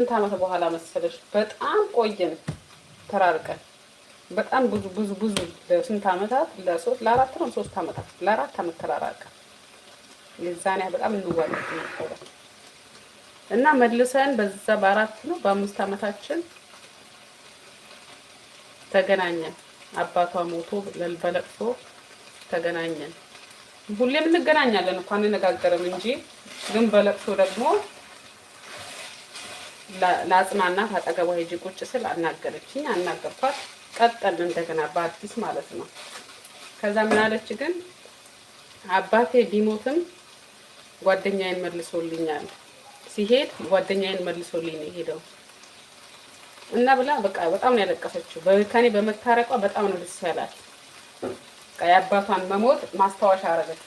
ስንት ዓመት በኋላ መሰለሽ? በጣም ቆየን ተራርቀን። በጣም ብዙ ለስንት ዓመታት ለአራት ነው 3 ዓመታት ለ4 ዓመት ተራራቀን። የዛኔ በጣም እንዋደድ ነበር እና መልሰን በዛ በ4 ነው በ5 ዓመታችን ተገናኘን። አባቷ ሞቶ በለቅሶ ተገናኘን። ሁሌም እንገናኛለን እንኳን እንነጋገርም እንጂ ግን በለቅሶ ደግሞ ለአጽናናት አጠገቧ ሄጄ ቁጭ ስል አናገረችኝ። አናገርኳት። ቀጠልን እንደገና በአዲስ ማለት ነው። ከዛ ምን አለች ግን አባቴ ቢሞትም ጓደኛዬን መልሶልኛል፣ ሲሄድ ጓደኛዬን መልሶልኝ ነው ሄደው እና ብላ በቃ በጣም ነው ያለቀሰችው። ከኔ በመታረቋ በጣም ነው ደስ ያላት። የአባቷን መሞት ማስታወሻ አረገች።